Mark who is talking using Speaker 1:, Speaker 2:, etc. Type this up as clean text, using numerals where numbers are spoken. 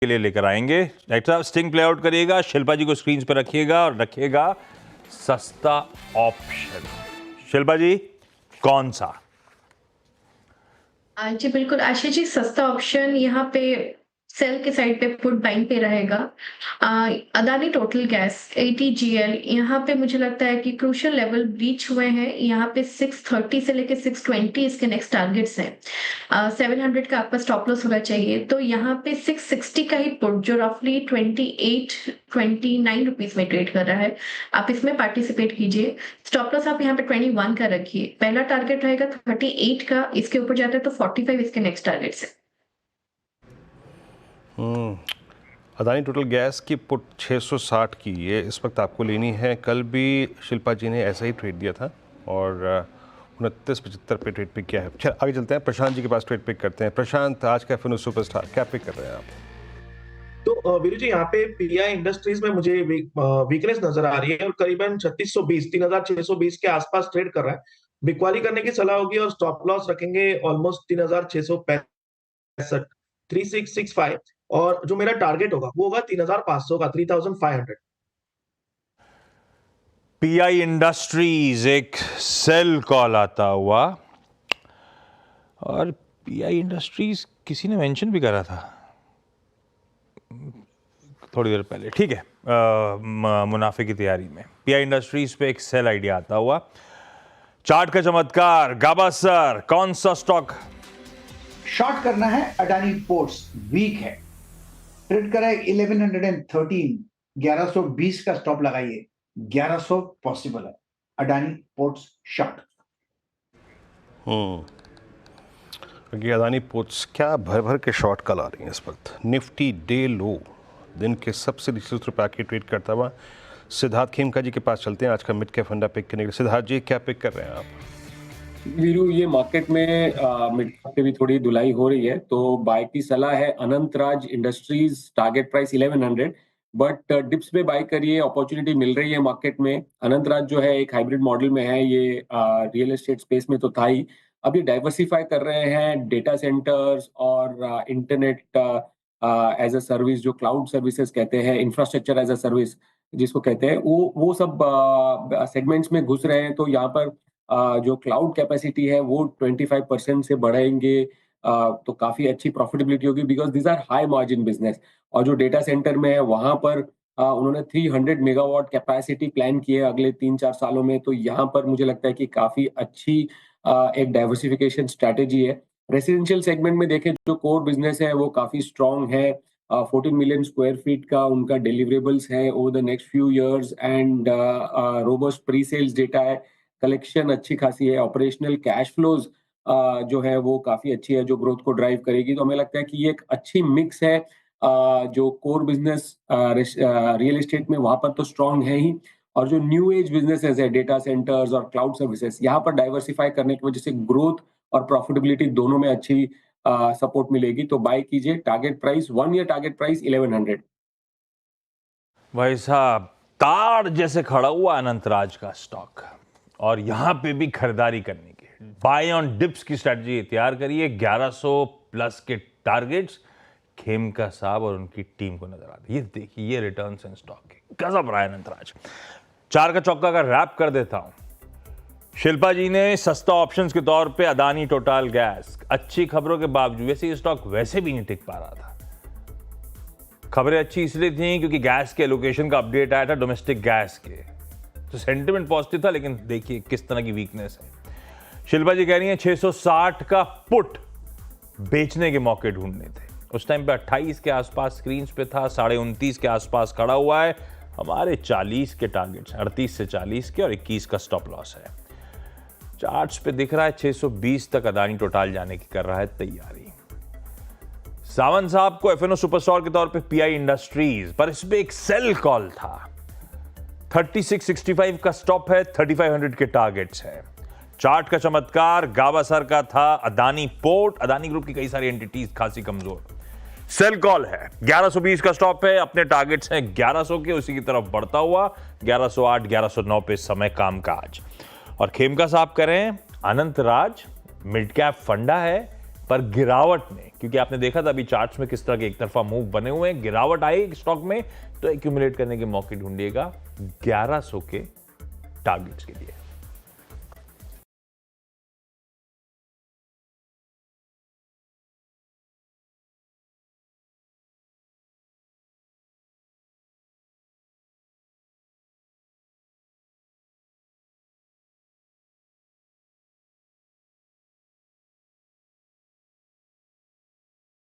Speaker 1: के लिए लेकर आएंगे। डायरेक्टर साहब स्टिंग प्ले आउट करिएगा, शिल्पा जी को स्क्रीन पर रखिएगा और रखिएगा सस्ता ऑप्शन। शिल्पा जी कौन सा?
Speaker 2: जी बिल्कुल आशीष जी, सस्ता ऑप्शन यहाँ पे सेल के साइड पे पुट बाइंग पे रहेगा। अदानी टोटल गैस ATGL यहाँ पे मुझे लगता है कि क्रूशियल लेवल रीच हुए हैं। यहाँ पे 630 से लेके 620 इसके नेक्स्ट टारगेट्स हैं। 700 का आपका स्टॉप लॉस होना चाहिए, तो यहाँ पे 660 का ही पुट जो रफली 29 रुपीज में ट्रेड कर रहा है, आप इसमें पार्टिसिपेट कीजिए। स्टॉप लॉस आप यहाँ पे 21 का रखिए। पहला टारगेट रहेगा 38 का, इसके ऊपर जाता है तो 45 इसके नेक्स्ट टारगेट है।
Speaker 3: अदानी टोटल गैस की पुट 660 की ये इस वक्त आपको लेनी है। कल भी शिल्पा जी ने ऐसा ही ट्रेड दिया था और 29.75 पे ट्रेड पिक किया है। चल आगे चलते हैं, प्रशांत जी के पास ट्रेड पिक करते हैं। प्रशांत, आज का FNO सुपरस्टार क्या पिक कर रहे हैं आप?
Speaker 4: तो वीरू जी, यहाँ पे पीआई इंडस्ट्रीज में मुझे वीकनेस नजर आ रही है और करीबन 3620 के आसपास ट्रेड कर रहा है। बिकवाली करने की सलाह होगी और स्टॉप लॉस रखेंगे ऑलमोस्ट 3665, 3665, और जो मेरा टारगेट होगा वो होगा 3500 का, 3500।
Speaker 1: पीआई इंडस्ट्रीज एक सेल कॉल आता हुआ, और पीआई इंडस्ट्रीज किसी ने मेंशन भी करा था थोड़ी देर पहले। ठीक है, मुनाफे की तैयारी में पीआई इंडस्ट्रीज पे एक सेल आइडिया आता हुआ। चार्ट का चमत्कार, गाबा सर कौन सा स्टॉक?
Speaker 5: शॉर्ट करना है अडानी पोर्ट्स, वीक है, ट्रेड करा है 1113, 1120 का स्टॉप लगाइए, 1100 पॉसिबल है। Adani ports short.
Speaker 3: Adani ports क्या भर भर के शॉर्ट कल आ रही हैं इस वक्त। निफ्टी डे लो, दिन के सबसे नीचे रुपये आके ट्रेड करता हुआ। सिद्धार्थ खेमका जी के पास चलते हैं आज का मिड कैप फंडा पिक करने के लिए। सिद्धार्थ जी क्या पिक कर रहे हैं आप?
Speaker 6: वीरू, ये मार्केट में मिड कैप पे भी थोड़ी धुलाई हो रही है, तो बाय की सलाह है। Anantraj industries target price 1100, but dips पे बाय करिए, अपॉर्चुनिटी मिल रही है मार्केट में। अनंतराज जो है एक हाइब्रिड मॉडल में है, ये रियल एस्टेट स्पेस में तो था ही, अभी डाइवर्सिफाई कर रहे हैं डेटा सेंटर्स और इंटरनेट एज अ सर्विस, जो क्लाउड सर्विसेज कहते हैं, इंफ्रास्ट्रक्चर एज अ सर्विस जिसको कहते हैं, वो सब सेगमेंट्स में घुस रहे हैं। तो यहाँ पर जो क्लाउड कैपेसिटी है वो 25% से बढ़ाएंगे, तो काफी अच्छी प्रॉफिटेबिलिटी होगी, because this are high margin business. और जो डेटा सेंटर में है वहां पर उन्होंने 300 मेगावाट कैपेसिटी प्लान की है अगले 3-4 सालों में। तो यहाँ पर मुझे लगता है कि काफी अच्छी एक डाइवर्सिफिकेशन स्ट्रैटेजी है। रेसिडेंशियल सेगमेंट में देखें, जो कोर बिजनेस है वो काफी स्ट्रांग है। 14 मिलियन स्क्वायर फीट का उनका डिलीवरेबल्स है over the next few years, and robust pre sales data है, कलेक्शन अच्छी खासी है, ऑपरेशनल कैश फ्लोज जो है वो काफी अच्छी है, जो ग्रोथ को ड्राइव करेगी। तो हमें लगता है कि ये एक अच्छी मिक्स है। जो कोर बिजनेस रियल एस्टेट में वहां पर तो स्ट्रांग है ही, और जो न्यू एज बिजनेसेस है, डेटा सेंटर्स और क्लाउड सर्विसेज, यहाँ पर डाइवर्सिफाई करने की वजह से ग्रोथ और प्रॉफिटेबिलिटी दोनों में अच्छी सपोर्ट मिलेगी। तो बाय कीजिए। Target price 1 year target price 1100।
Speaker 1: भाई साहब, तार जैसे खड़ा हुआ अनंतराज का स्टॉक, और यहां पे भी खरीदारी करने की बाय ऑन डिप्स की स्ट्रेटजी तैयार करिए। 1100 प्लस के टारगेट्स खेमका साहब और उनकी टीम को नजर आते। ये देखिए, ये रिटर्न्स इन स्टॉक के गजब रहा है अनंतराज। चार का चौका का रैप कर देता हूं। शिल्पा जी ने सस्ता ऑप्शंस के तौर पे अदानी टोटल गैस, अच्छी खबरों के बावजूद, वैसे ये स्टॉक वैसे भी नहीं टिक पा रहा था। खबरें अच्छी इसलिए थी क्योंकि गैस के एलोकेशन का अपडेट आया था डोमेस्टिक गैस के, तो सेंटिमेंट पॉजिटिव था। लेकिन देखिए किस तरह की वीकनेस है। शिल्पा जी कह रही हैं 660 का पुट बेचने के मौके ढूंढने थे। उस टाइम पे 28 के आसपास स्क्रीन पे था, 29.5 के आसपास खड़ा हुआ है। हमारे 40 के टारगेट्स, 38 से 40 के, और 21 का स्टॉप लॉस है। चार्ट्स पे दिख रहा है 620 तक अदानी टोटल जाने की कर रहा है तैयारी। सावंत साहब को FNO सुपरस्टार के तौर पे पीआई इंडस्ट्रीज, पर इस पे एक सेल कॉल था। 3665 का स्टॉप है, 3500 के टारगेट्स है। चार्ट का चमत्कार गाबा सर का था। अदानी पोर्ट, अदानी ग्रुप की कई सारी एंटिटीज खासी कमजोर, सेल कॉल है। 1120 का स्टॉप है, अपने टारगेट्स हैं 1100 के, उसी की तरफ बढ़ता हुआ 1108, 1109 पे समय काम काज। और खेमका साहब करें अनंतराज, मिड कैप फंडा है, पर गिरावट ने, क्योंकि आपने देखा था अभी चार्ट्स में किस तरह के एक तरफा मूव बने हुए हैं, गिरावट आई स्टॉक में तो एक्यूमुलेट करने के मौके ढूंढिएगा 1100 के टारगेट्स के लिए।